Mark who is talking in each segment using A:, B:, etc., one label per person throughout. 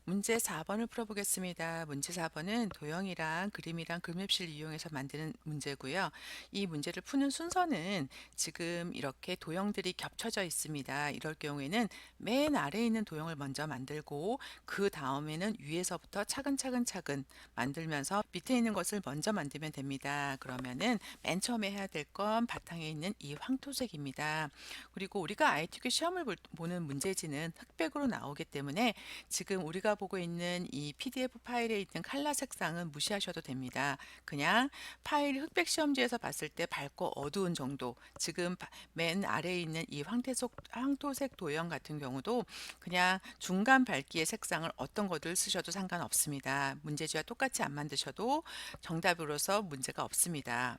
A: 문제 4번을 풀어보겠습니다. 문제 4번은 도형이랑 그림이랑 그림앱실 이용해서 만드는 문제고요. 이 문제를 푸는 순서는 지금 이렇게 도형들이 겹쳐져 있습니다. 이럴 경우에는 맨 아래에 있는 도형을 먼저 만들고 그 다음에는 위에서부터 차근차근 만들면서 밑에 있는 것을 먼저 만들면 됩니다. 그러면은 맨 처음에 해야 될 건 바탕에 있는 이 황토색입니다. 그리고 우리가 ITQ 시험을 보는 문제지는 흑백으로 나오기 때문에 지금 우리가 보고 있는 이 PDF 파일에 있는 칼라 색상은 무시하셔도 됩니다. 그냥 파일 흑백 시험지에서 봤을 때 밝고 어두운 정도, 지금 맨 아래에 있는 이 황토색 도형 같은 경우도 그냥 중간 밝기의 색상을 어떤 것을 쓰셔도 상관없습니다. 문제지와 똑같이 안 만드셔도 정답으로서 문제가 없습니다.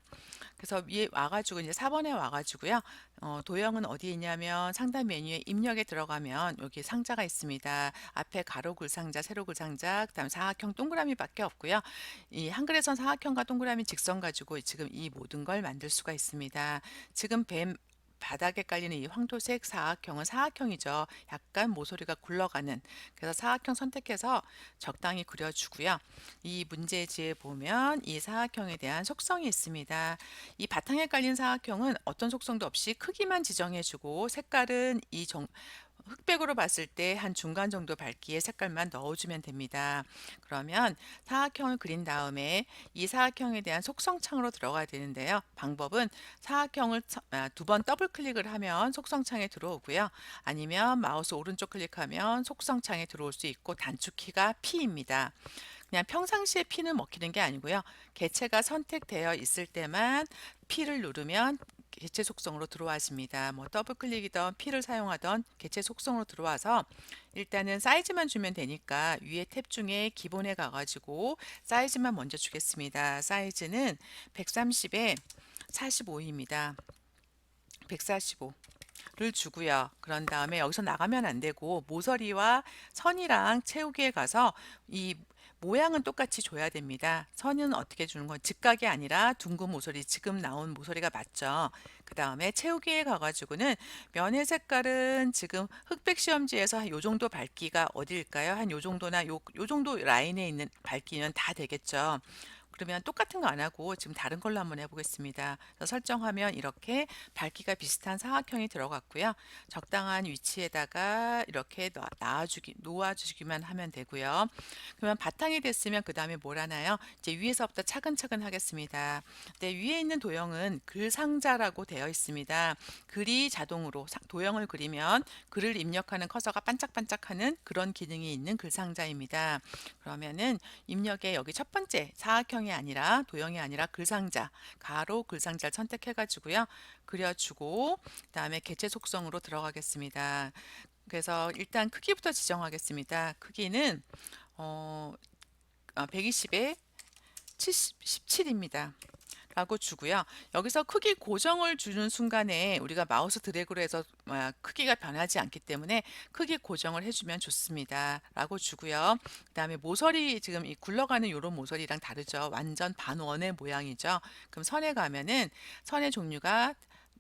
A: 그래서 위에 와가지고 이제 4번에 와가지고요. 도형은 어디에 있냐면 상단 메뉴에 입력에 들어가면 여기 상자가 있습니다. 앞에 가로 글상자, 세로 글상자, 그다음 사각형 동그라미밖에 없고요. 이 한글에선 사각형과 동그라미 직선 가지고 지금 이 모든 걸 만들 수가 있습니다. 지금 뱀 바닥에 깔리는 이 황토색 사각형은 사각형이죠. 약간 모서리가 굴러가는. 그래서 사각형 선택해서 적당히 그려주고요. 이 문제지에 보면 이 사각형에 대한 속성이 있습니다. 이 바탕에 깔린 사각형은 어떤 속성도 없이 크기만 지정해주고 색깔은 흑백으로 봤을 때 한 중간 정도 밝기의 색깔만 넣어주면 됩니다. 그러면 사각형을 그린 다음에 이 사각형에 대한 속성창으로 들어가야 되는데요. 방법은 사각형을 2번 더블 클릭을 하면 속성창에 들어오고요. 아니면 마우스 오른쪽 클릭하면 속성창에 들어올 수 있고 단축키가 P입니다. 그냥 평상시에 P는 먹히는 게 아니고요. 개체가 선택되어 있을 때만 P를 누르면 개체 속성으로 들어와집니다. 뭐 더블 클릭이던 P를 사용하던 개체 속성으로 들어와서 일단은 사이즈만 주면 되니까 위에 탭 중에 기본에 가가지고 사이즈만 먼저 주겠습니다. 사이즈는 130에 45입니다. 145를 주고요. 그런 다음에 여기서 나가면 안 되고 모서리와 선이랑 채우기에 가서 이 모양은 똑같이 줘야 됩니다. 선은 어떻게 주는 건 직각이 아니라 둥근 모서리, 지금 나온 모서리가 맞죠. 그 다음에 채우기에 가가지고는 면의 색깔은 지금 흑백 시험지에서 요 정도 밝기가 어디일까요? 한 요 정도나 요 정도 라인에 있는 밝기는 다 되겠죠. 그러면 똑같은 거 안 하고 지금 다른 걸로 한번 해보겠습니다. 그래서 설정하면 이렇게 밝기가 비슷한 사각형이 들어갔고요. 적당한 위치에다가 이렇게 놓아주기만 하면 되고요. 그러면 바탕이 됐으면 그 다음에 뭘 하나요? 이제 위에서부터 차근차근 하겠습니다. 네, 위에 있는 도형은 글 상자라고 되어 있습니다. 글이 자동으로 도형을 그리면 글을 입력하는 커서가 반짝반짝하는 그런 기능이 있는 글 상자입니다. 그러면은 입력에 여기 첫 번째 사각형이 아니라 도형이 아니라 글상자, 가로 글상자를 선택해 가지고요. 그려주고 그다음에 개체 속성으로 들어가겠습니다. 그래서 일단 크기부터 지정하겠습니다. 크기는 120에 17입니다. 라고 주고요. 여기서 크기 고정을 주는 순간에 우리가 마우스 드래그로 해서 크기가 변하지 않기 때문에 크기 고정을 해주면 좋습니다. 라고 주고요. 그 다음에 모서리 지금 이 굴러가는 이런 모서리랑 다르죠. 완전 반원의 모양이죠. 그럼 선에 가면은 선의 종류가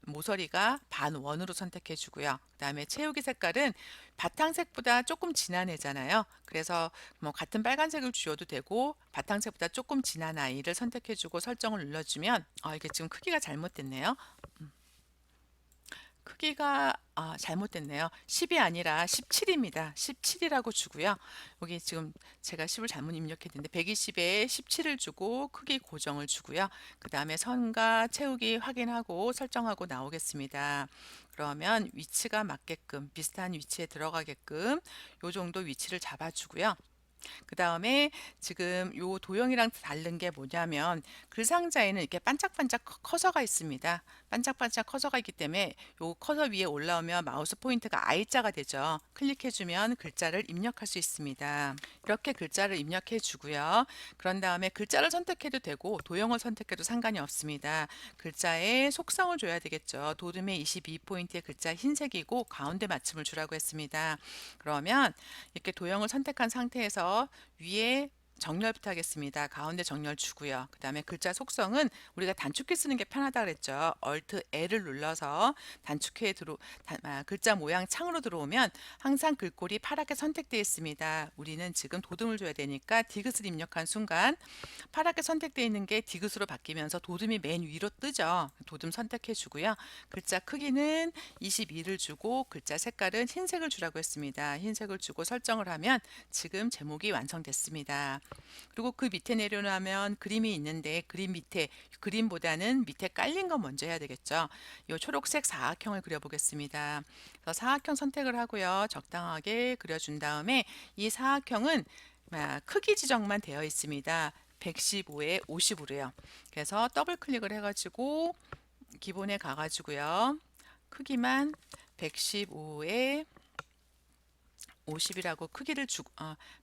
A: 모서리가 반원으로 선택해 주고요. 그 다음에 채우기 색깔은 바탕색보다 조금 진한 애잖아요. 그래서 뭐 같은 빨간색을 주셔도 되고 바탕색보다 조금 진한 아이를 선택해 주고 설정을 눌러주면 이게 지금 크기가 잘못됐네요. 크기가 잘못됐네요. 10이 아니라 17입니다. 17이라고 주고요. 여기 지금 제가 10을 잘못 입력했는데 120에 17을 주고 크기 고정을 주고요. 그 다음에 선과 채우기 확인하고 설정하고 나오겠습니다. 그러면 위치가 맞게끔 비슷한 위치에 들어가게끔 요 정도 위치를 잡아주고요. 그 다음에 지금 요 도형이랑 다른 게 뭐냐면 글상자에는 이렇게 반짝반짝 커서가 있습니다. 반짝반짝 커서가 있기 때문에 요 커서 위에 올라오면 마우스 포인트가 I자가 되죠. 클릭해주면 글자를 입력할 수 있습니다. 이렇게 글자를 입력해 주고요. 그런 다음에 글자를 선택해도 되고 도형을 선택해도 상관이 없습니다. 글자에 속성을 줘야 되겠죠. 도름의 22포인트의 글자 흰색이고 가운데 맞춤을 주라고 했습니다. 그러면 이렇게 도형을 선택한 상태에서 위에 정렬부터 하겠습니다. 가운데 정렬 주고요. 그 다음에 글자 속성은 우리가 단축키 쓰는 게 편하다 그랬죠. Alt L을 눌러서 단축키에 글자 모양 창으로 들어오면 항상 글꼴이 파랗게 선택되어 있습니다. 우리는 지금 도둠을 줘야 되니까 디귿을 입력한 순간 파랗게 선택되어 있는 게 디귿으로 바뀌면서 도둠이 맨 위로 뜨죠. 도둠 선택해 주고요. 글자 크기는 22를 주고 글자 색깔은 흰색을 주라고 했습니다. 흰색을 주고 설정을 하면 지금 제목이 완성됐습니다. 그리고 그 밑에 내려놓으면 그림이 있는데 그림 밑에 그림보다는 밑에 깔린 거 먼저 해야 되겠죠. 이 초록색 사각형을 그려보겠습니다. 그래서 사각형 선택을 하고요. 적당하게 그려준 다음에 이 사각형은 크기 지정만 되어 있습니다. 115에 50으로요. 그래서 더블 클릭을 해가지고 기본에 가가지고요. 크기만 115에 50이라고 크기를 주고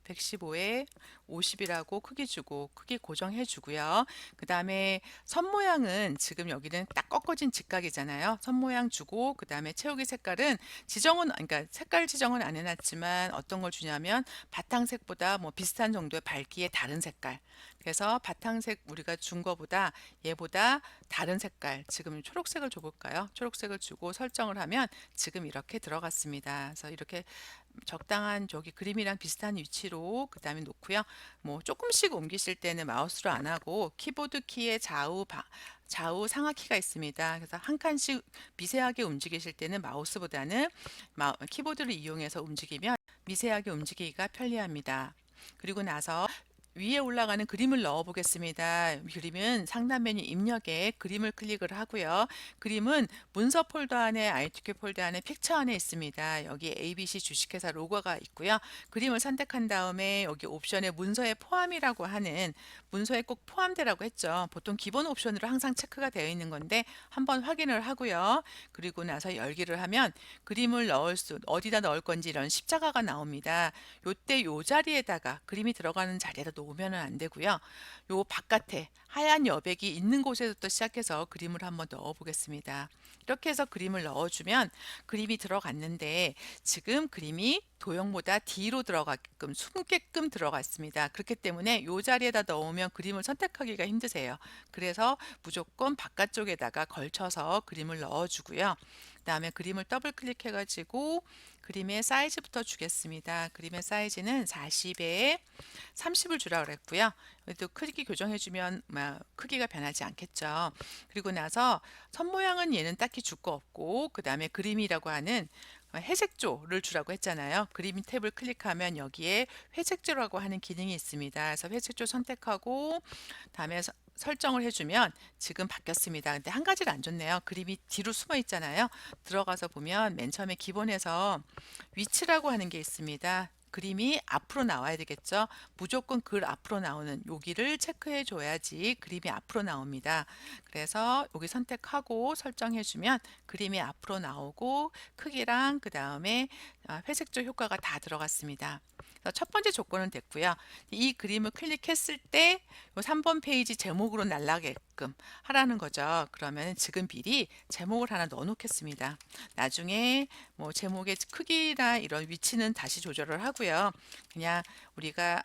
A: 115에 50이라고 크기 주고 크기 고정해 주고요. 그 다음에 선 모양은 지금 여기는 딱 꺾어진 직각이잖아요. 선 모양 주고 그 다음에 채우기 색깔은 지정은 그러니까 색깔 지정은 안 해놨지만 어떤 걸 주냐면 바탕색보다 뭐 비슷한 정도의 밝기의 다른 색깔. 그래서 바탕색 우리가 준 거보다 얘보다 다른 색깔 지금 초록색을 줘볼까요? 초록색을 주고 설정을 하면 지금 이렇게 들어갔습니다. 그래서 이렇게 적당한 저기 그림이랑 비슷한 위치로 그 다음에 놓고요. 뭐 조금씩 옮기실 때는 마우스로 안 하고 키보드 키의 좌우 상하 키가 있습니다. 그래서 한 칸씩 미세하게 움직이실 때는 마우스보다는 키보드를 이용해서 움직이면 미세하게 움직이기가 편리합니다. 그리고 나서 위에 올라가는 그림을 넣어 보겠습니다. 그림은 상단 메뉴 입력에 그림을 클릭을 하고요. 그림은 문서 폴더 안에 ITQ 폴더 안에 픽처 안에 있습니다. 여기 ABC 주식회사 로고가 있고요. 그림을 선택한 다음에 여기 옵션에 문서에 포함이라고 하는 문서에 꼭 포함되라고 했죠. 보통 기본 옵션으로 항상 체크가 되어 있는 건데 한번 확인을 하고요. 그리고 나서 열기를 하면 그림을 어디다 넣을 건지 이런 십자가가 나옵니다. 요때 요 자리에다가 그림이 들어가는 자리에다 놓으면 안 되고요. 요 바깥에 하얀 여백이 있는 곳에서부터 시작해서 그림을 한번 넣어 보겠습니다. 이렇게 해서 그림을 넣어주면 그림이 들어갔는데 지금 그림이 도형보다 뒤로 들어가게끔 숨게끔 들어갔습니다. 그렇기 때문에 이 자리에다 넣으면 그림을 선택하기가 힘드세요. 그래서 무조건 바깥쪽에다가 걸쳐서 그림을 넣어주고요. 그 다음에 그림을 더블 클릭해 가지고 그림의 사이즈부터 주겠습니다. 그림의 사이즈는 40에 30을 주라 그랬고요. 또 크기 교정해 주면 크기가 변하지 않겠죠. 그리고 나서 선 모양은 얘는 딱히 줄 거 없고 그 다음에 그림이라고 하는 회색조를 주라고 했잖아요. 그림 탭을 클릭하면 여기에 회색조라고 하는 기능이 있습니다. 그래서 회색조 선택하고 다음에 설정을 해주면 지금 바뀌었습니다. 근데 한 가지를 안 줬네요. 그림이 뒤로 숨어 있잖아요. 들어가서 보면 맨 처음에 기본에서 위치라고 하는 게 있습니다. 그림이 앞으로 나와야 되겠죠. 무조건 글 앞으로 나오는 여기를 체크해 줘야지 그림이 앞으로 나옵니다. 그래서 여기 선택하고 설정해 주면 그림이 앞으로 나오고 크기랑 그 다음에 회색조 효과가 다 들어갔습니다. 첫 번째 조건은 됐고요. 이 그림을 클릭했을 때 3번 페이지 제목으로 날라가게끔 하라는 거죠. 그러면 지금 미리 제목을 하나 넣어 놓겠습니다. 나중에 뭐 제목의 크기나 이런 위치는 다시 조절을 하고요. 그냥 우리가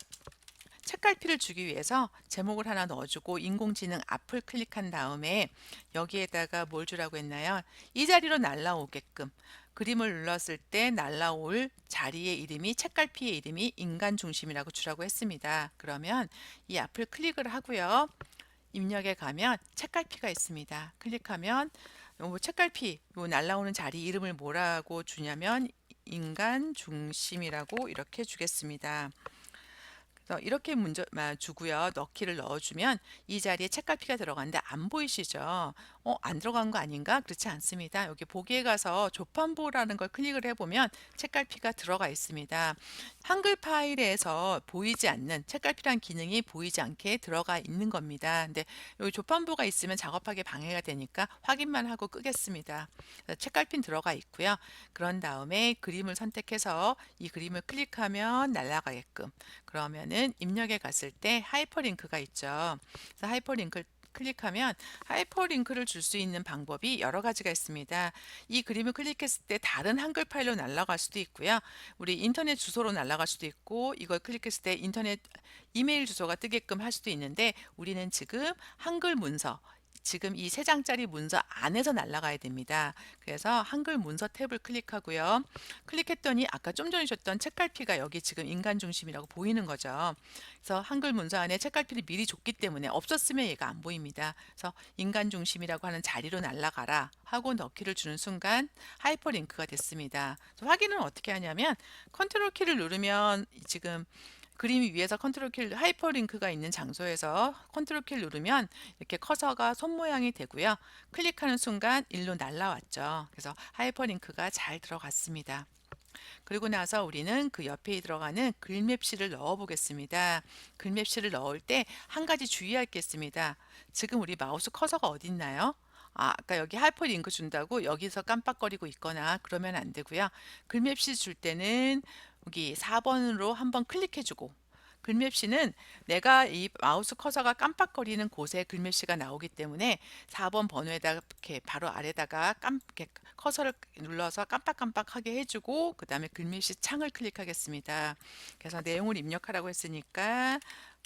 A: 책갈피를 주기 위해서 제목을 하나 넣어주고 인공지능 앞을 클릭한 다음에 여기에다가 뭘 주라고 했나요? 이 자리로 날라오게끔 그림을 눌렀을 때 날라올 자리의 이름이 책갈피의 이름이 인간 중심이라고 주라고 했습니다. 그러면 이 앞을 클릭을 하고요. 입력에 가면 책갈피가 있습니다. 클릭하면 요 책갈피 요 날라오는 자리 이름을 뭐라고 주냐면 인간 중심이라고 이렇게 주겠습니다. 그래서 이렇게 문제 주고요. 넣기를 넣어주면 이 자리에 책갈피가 들어가는데 안 보이시죠? 안 들어간 거 아닌가? 그렇지 않습니다. 여기 보기에 가서 조판보라는 걸 클릭을 해보면 책갈피가 들어가 있습니다. 한글 파일에서 보이지 않는 책갈피란 기능이 보이지 않게 들어가 있는 겁니다. 근데 여기 조판보가 있으면 작업하기 방해가 되니까 확인만 하고 끄겠습니다. 책갈피는 들어가 있고요. 그런 다음에 그림을 선택해서 이 그림을 클릭하면 날아가게끔 그러면은 입력에 갔을 때 하이퍼링크가 있죠. 그래서 하이퍼링크를 클릭하면 하이퍼링크를 줄 수 있는 방법이 여러 가지가 있습니다. 이 그림을 클릭했을 때 다른 한글 파일로 날아갈 수도 있고요. 우리 인터넷 주소로 날아갈 수도 있고, 이걸 클릭했을 때 인터넷 이메일 주소가 뜨게끔 할 수도 있는데, 우리는 지금 한글 문서, 지금 이 3장짜리 문서 안에서 날아가야 됩니다. 그래서 한글 문서 탭을 클릭하고요. 클릭했더니 아까 좀 전에 줬던 책갈피가 여기 지금 인간 중심이라고 보이는 거죠. 그래서 한글 문서 안에 책갈피를 미리 줬기 때문에 없었으면 얘가 안 보입니다. 그래서 인간 중심이라고 하는 자리로 날아가라 하고 넣기를 주는 순간 하이퍼링크가 됐습니다. 그래서 확인은 어떻게 하냐면 컨트롤 키를 누르면 지금 그림 위에서 컨트롤 키 하이퍼링크가 있는 장소에서 컨트롤 키를 누르면 이렇게 커서가 손 모양이 되고요. 클릭하는 순간 일로 날라왔죠. 그래서 하이퍼링크가 잘 들어갔습니다. 그리고 나서 우리는 그 옆에 들어가는 글맵시를 넣어 보겠습니다. 글맵시를 넣을 때 한 가지 주의할 게 있습니다. 지금 우리 마우스 커서가 어디 있나요? 아까 여기 하이퍼링크 준다고 여기서 깜빡거리고 있거나 그러면 안 되고요. 글맵시 줄 때는 여기 4번으로 한번 클릭해주고, 글맵시는 내가 이 마우스 커서가 깜빡거리는 곳에 글맵시가 나오기 때문에 4번 번호에다가 이렇게 바로 아래다가 이렇게 커서를 눌러서 깜빡깜빡하게 해주고, 그 다음에 글맵시 창을 클릭하겠습니다. 그래서 내용을 입력하라고 했으니까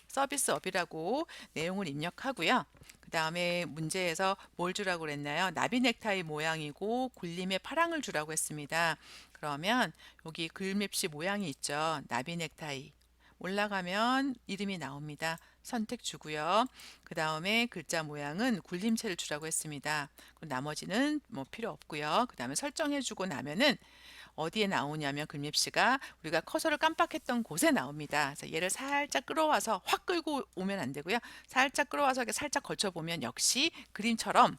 A: 서비스 업이라고 내용을 입력하고요. 그 다음에 문제에서 뭘 주라고 그랬나요? 나비 넥타이 모양이고 굴림에 파랑을 주라고 했습니다. 그러면 여기 글맵시 모양이 있죠. 나비 넥타이. 올라가면 이름이 나옵니다. 선택 주고요. 그 다음에 글자 모양은 굴림체를 주라고 했습니다. 나머지는 뭐 필요 없고요. 그 다음에 설정해 주고 나면은 어디에 나오냐면 글립시가 우리가 커서를 깜빡했던 곳에 나옵니다. 그래서 얘를 살짝 끌어와서 확 끌고 오면 안 되고요. 살짝 끌어와서 이렇게 살짝 걸쳐보면 역시 그림처럼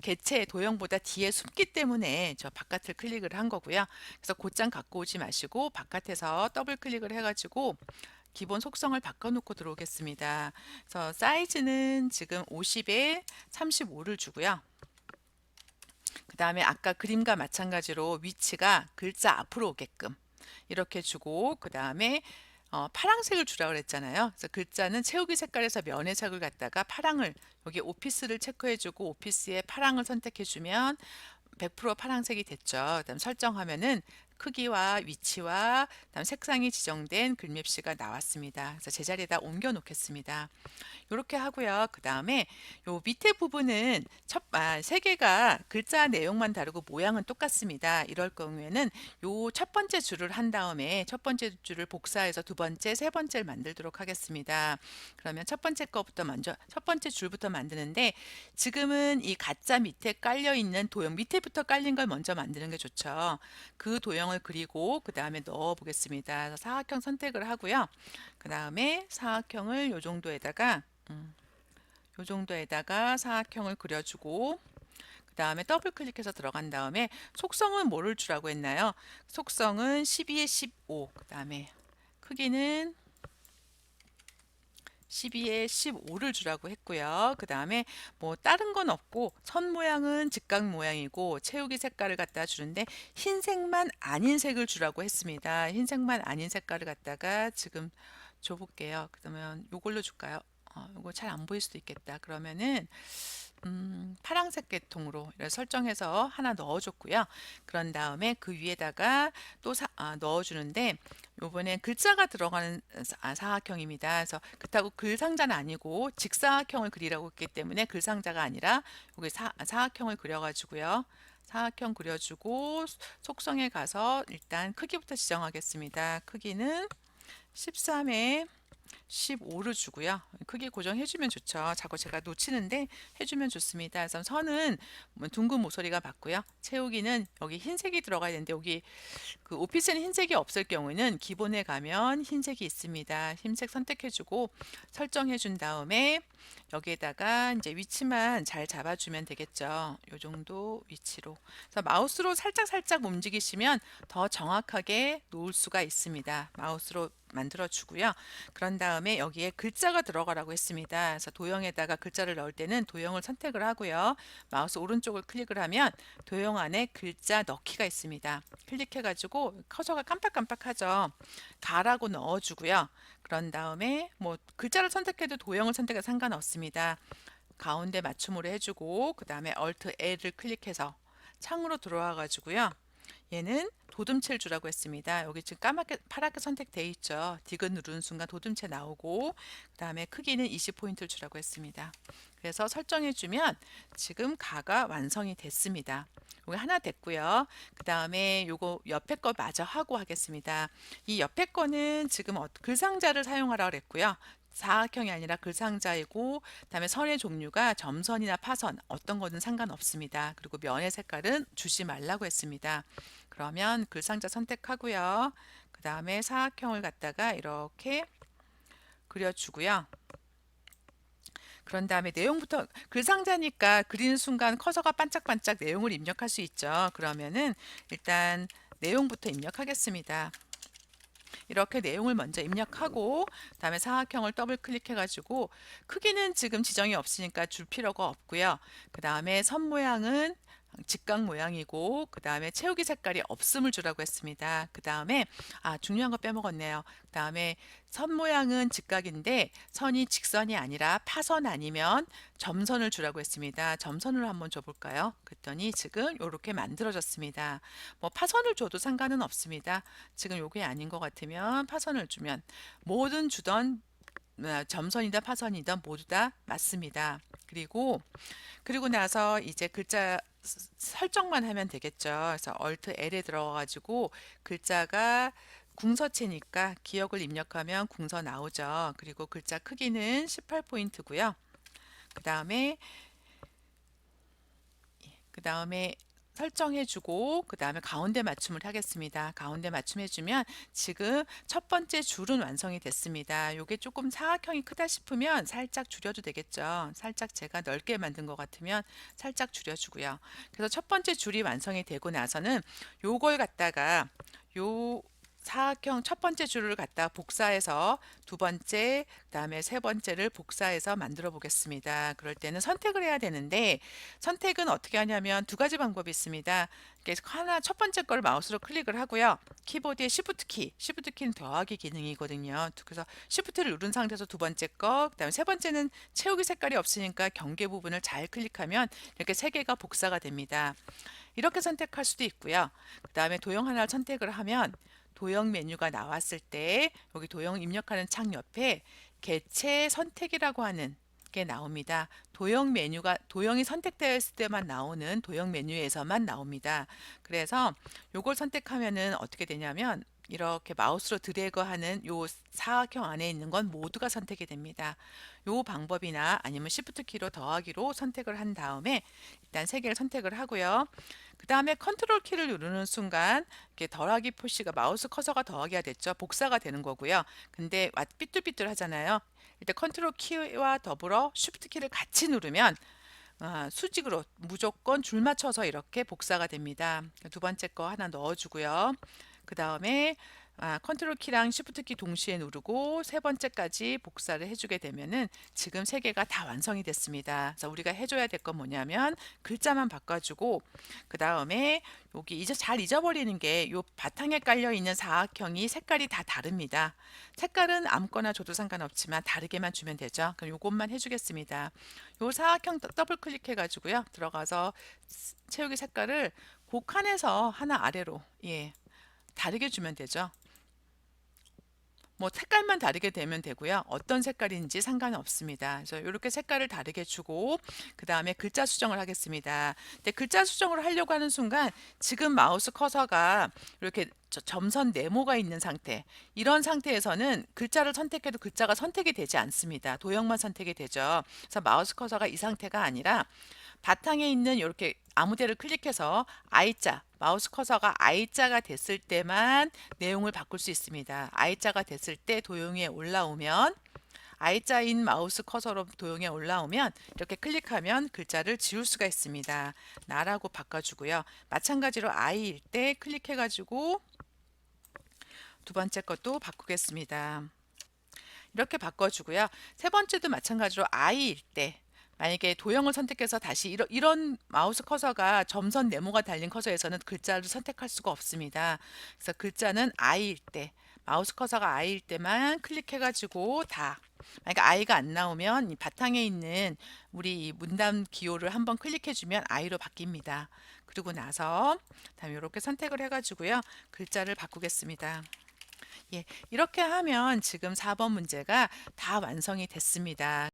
A: 개체의 도형보다 뒤에 숨기 때문에 저 바깥을 클릭을 한 거고요. 그래서 곧장 갖고 오지 마시고 바깥에서 더블 클릭을 해가지고 기본 속성을 바꿔놓고 들어오겠습니다. 그래서 사이즈는 지금 50에 35를 주고요. 그 다음에 아까 그림과 마찬가지로 위치가 글자 앞으로 오게끔 이렇게 주고, 그 다음에 파란색을 주라고 그랬잖아요. 그래서 글자는 채우기 색깔에서 면해색을 갖다가 파랑을, 여기 오피스를 체크해주고 오피스에 파랑을 선택해주면 100% 파란색이 됐죠. 그다음 설정하면은 크기와 위치와 그다음 색상이 지정된 글맵시가 나왔습니다. 그래서 제자리에다 옮겨 놓겠습니다. 이렇게 하고요. 그 다음에 요 밑에 부분은 세 개가 글자 내용만 다르고 모양은 똑같습니다. 이럴 경우에는 요 첫 번째 줄을 한 다음에 첫 번째 줄을 복사해서 두 번째, 세 번째를 만들도록 하겠습니다. 그러면 첫 번째 거부터 먼저, 첫 번째 줄부터 만드는데, 지금은 이 가짜 밑에 깔려 있는 도형 밑에부터 깔린 걸 먼저 만드는 게 좋죠. 그 도형을 그리고 그 다음에 넣어 보겠습니다. 사각형 선택을 하고요. 그 다음에 사각형을 요 정도에다가 요 정도에다가 사각형을 그려주고, 그 다음에 더블 클릭해서 들어간 다음에 속성은 뭐를 주라고 했나요? 속성은 12에 15, 그 다음에 크기는 12에 15를 주라고 했고요. 그 다음에 뭐 다른 건 없고 선 모양은 직각 모양이고 채우기 색깔을 갖다 주는데 흰색만 아닌 색을 주라고 했습니다. 흰색만 아닌 색깔을 갖다가 지금 줘볼게요. 그러면 요걸로 줄까요? 이거 잘 안 보일 수도 있겠다. 그러면은 파란색 계통으로 이렇게 설정해서 하나 넣어줬고요. 그런 다음에 그 위에다가 또 넣어주는데, 요번엔 글자가 들어가는 사각형입니다. 그래서 그렇다고 글상자는 아니고 직사각형을 그리라고 했기 때문에 글상자가 아니라 여기 사각형을 그려가지고요. 사각형 그려주고 속성에 가서 일단 크기부터 지정하겠습니다. 크기는 13에 15를 주고요. 크기 고정해주면 좋죠. 자꾸 제가 놓치는데 해주면 좋습니다. 그래서 선은 둥근 모서리가 맞고요. 채우기는 여기 흰색이 들어가야 되는데, 여기 그 오피스는 흰색이 없을 경우에는 기본에 가면 흰색이 있습니다. 흰색 선택해주고 설정해준 다음에 여기에다가 이제 위치만 잘 잡아주면 되겠죠. 요 정도 위치로. 그래서 마우스로 살짝 움직이시면 더 정확하게 놓을 수가 있습니다. 마우스로 만들어 주고요. 그런 다음에 여기에 글자가 들어가라고 했습니다. 그래서 도형에다가 글자를 넣을 때는 도형을 선택을 하고요. 마우스 오른쪽을 클릭을 하면 도형 안에 글자 넣기가 있습니다. 클릭해 가지고 커서가 깜빡깜빡하죠. 가라고 넣어 주고요. 그런 다음에 뭐 글자를 선택해도 도형을 선택해도 상관없습니다. 가운데 맞춤으로 해주고 그 다음에 Alt L을 클릭해서 창으로 들어와 가지고요. 얘는 도둠체를 주라고 했습니다. 여기 지금 까맣게 파랗게 선택되어 있죠. 디귿 누르는 순간 도둠체 나오고 그 다음에 크기는 20포인트를 주라고 했습니다. 그래서 설정해 주면 지금 가가 완성이 됐습니다. 여기 하나 됐고요. 그 다음에 요거 옆에 거 마저 하고 하겠습니다. 이 옆에 거는 지금 글상자를 사용하라고 그랬고요. 사각형이 아니라 글상자이고 그다음에 선의 종류가 점선이나 파선 어떤 거는 상관없습니다. 그리고 면의 색깔은 주지 말라고 했습니다. 그러면 글상자 선택하고요. 그 다음에 사각형을 갖다가 이렇게 그려주고요. 그런 다음에 내용부터 글상자니까 그리는 순간 커서가 반짝반짝 내용을 입력할 수 있죠. 그러면은 일단 내용부터 입력하겠습니다. 이렇게 내용을 먼저 입력하고 그다음에 사각형을 더블 클릭해 가지고 크기는 지금 지정이 없으니까 줄 필요가 없고요. 그 다음에 선 모양은 직각 모양이고 그 다음에 채우기 색깔이 없음을 주라고 했습니다. 그 다음에 중요한 거 빼먹었네요. 그 다음에 선 모양은 직각인데 선이 직선이 아니라 파선 아니면 점선을 주라고 했습니다. 점선을 한번 줘볼까요? 그랬더니 지금 이렇게 만들어졌습니다. 뭐 파선을 줘도 상관은 없습니다. 지금 요게 아닌 것 같으면 파선을 주면 뭐든 주던 점선이든 파선이든 모두 다 맞습니다. 그리고 나서 이제 글자 설정만 하면 되겠죠. 그래서 Alt L에 들어가 가지고 글자가 궁서체니까 기억을 입력하면 궁서 나오죠. 그리고 글자 크기는 18포인트고요. 그 다음에 설정해주고 그 다음에 가운데 맞춤을 하겠습니다. 가운데 맞춤해주면 지금 첫 번째 줄은 완성이 됐습니다. 요게 조금 사각형이 크다 싶으면 살짝 줄여도 되겠죠. 살짝 제가 넓게 만든 것 같으면 살짝 줄여주고요. 그래서 첫 번째 줄이 완성이 되고 나서는 요걸 갖다가 요 사각형 첫 번째 줄을 갖다 복사해서 두 번째, 그다음에 세 번째를 복사해서 만들어 보겠습니다. 그럴 때는 선택을 해야 되는데 선택은 어떻게 하냐면 두 가지 방법이 있습니다. 그래서 첫 번째 걸 마우스로 클릭을 하고요. 키보드의 Shift 키는 더하기 기능이거든요. 그래서 Shift를 누른 상태에서 두 번째 거, 그다음에 세 번째는 채우기 색깔이 없으니까 경계 부분을 잘 클릭하면 이렇게 세 개가 복사가 됩니다. 이렇게 선택할 수도 있고요. 그다음에 도형 하나를 선택을 하면 도형 메뉴가 나왔을 때 여기 도형 입력하는 창 옆에 개체 선택이라고 하는 게 나옵니다. 도형이 선택되어 있을 때만 나오는 도형 메뉴에서만 나옵니다. 그래서 요걸 선택하면은 어떻게 되냐면 이렇게 마우스로 드래그하는 요 사각형 안에 있는 건 모두가 선택이 됩니다. 요 방법이나 아니면 Shift 키로 더하기로 선택을 한 다음에 일단 세 개를 선택을 하고요. 그 다음에 컨트롤 키를 누르는 순간 이렇게 더하기 표시가 마우스 커서가 더하기가 됐죠. 복사가 되는 거고요. 근데 삐뚤삐뚤 하잖아요. 이때 컨트롤 키와 더불어 Shift 키를 같이 누르면 수직으로 무조건 줄 맞춰서 이렇게 복사가 됩니다. 두 번째 거 하나 넣어주고요. 그 다음에 컨트롤 키랑 Shift 키 동시에 누르고 세 번째까지 복사를 해주게 되면은 지금 세 개가 다 완성이 됐습니다. 그래서 우리가 해줘야 될 건 뭐냐면 글자만 바꿔주고 그 다음에 여기 이제 잘 잊어버리는 게 요 바탕에 깔려 있는 사각형이 색깔이 다 다릅니다. 색깔은 아무거나 줘도 상관없지만 다르게만 주면 되죠. 그럼 요것만 해주겠습니다. 요 사각형 더블 클릭해 가지고요. 들어가서 채우기 색깔을 그 칸에서 하나 아래로 다르게 주면 되죠. 뭐 색깔만 다르게 되면 되고요. 어떤 색깔인지 상관없습니다. 그래서 이렇게 색깔을 다르게 주고 그 다음에 글자 수정을 하겠습니다. 근데 글자 수정을 하려고 하는 순간 지금 마우스 커서가 이렇게 점선 네모가 있는 상태, 이런 상태에서는 글자를 선택해도 글자가 선택이 되지 않습니다. 도형만 선택이 되죠. 그래서 마우스 커서가 이 상태가 아니라 바탕에 있는 이렇게 아무 데를 클릭해서 I자, 마우스 커서가 I자가 됐을 때만 내용을 바꿀 수 있습니다. I자가 됐을 때 도형에 올라오면 I자인 마우스 커서로 도형에 올라오면 이렇게 클릭하면 글자를 지울 수가 있습니다. 나라고 바꿔주고요. 마찬가지로 I일 때 클릭해가지고 두 번째 것도 바꾸겠습니다. 이렇게 바꿔주고요. 세 번째도 마찬가지로 I일 때 만약에 도형을 선택해서 다시 이런 마우스 커서가 점선 네모가 달린 커서에서는 글자를 선택할 수가 없습니다. 그래서 글자는 I일 때 마우스 커서가 아이일 때만 클릭해 가지고 다, 만약에 아이가 안 나오면 이 바탕에 있는 우리 이 문단 기호를 한번 클릭해 주면 아이로 바뀝니다. 그리고 나서 다음에 이렇게 선택을 해 가지고요. 글자를 바꾸겠습니다. 예, 이렇게 하면 지금 4번 문제가 다 완성이 됐습니다.